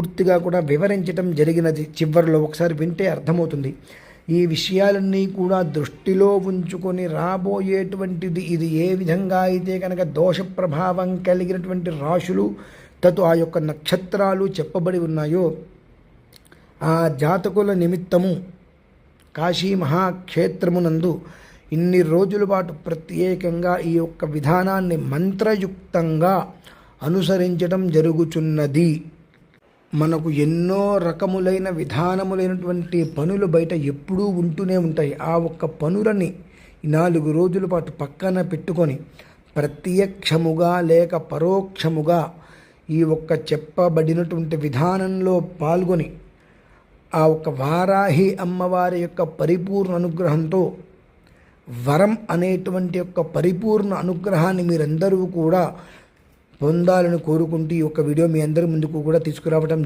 పూర్తిగా కూడా వివరించటం జరిగినది. చివరిలో ఒకసారి వింటే అర్థమవుతుంది. ఈ విషయాలన్నీ కూడా దృష్టిలో ఉంచుకొని రాబోయేటువంటిది ఇది ఏ విధంగా అయితే కనుక దోష ప్రభావం కలిగినటువంటి రాశులు ఆ యొక్క నక్షత్రాలు చెప్పబడి ఉన్నాయో ఆ జాతకుల నిమిత్తము కాశీ మహాక్షేత్రమునందు ఇన్ని రోజుల పాటు ప్రత్యేకంగా ఈ యొక్క విధానాన్ని మంత్రయుక్తంగా అనుసరించడం జరుగుతున్నది. మనకు ఎన్నో రకములైన విధానములైనటువంటి పనులు బయట ఎప్పుడూ ఉంటూనే ఉంటాయి. ఆ ఒక్క పనులని 4 రోజుల పాటు పక్కన పెట్టుకొని ప్రత్యక్షముగా లేక పరోక్షముగా ఈ ఒక్క చెప్పబడినటువంటి విధానంలో పాల్గొని ఆ ఒక్క వారాహి అమ్మవారి యొక్క పరిపూర్ణ అనుగ్రహంతో వరం అనేటువంటి యొక్క పరిపూర్ణ అనుగ్రహాన్ని మీరందరూ కూడా పొందాలని కోరుకుంటూ ఈ యొక్క వీడియో మీ అందరి ముందుకు కూడా తీసుకురావడం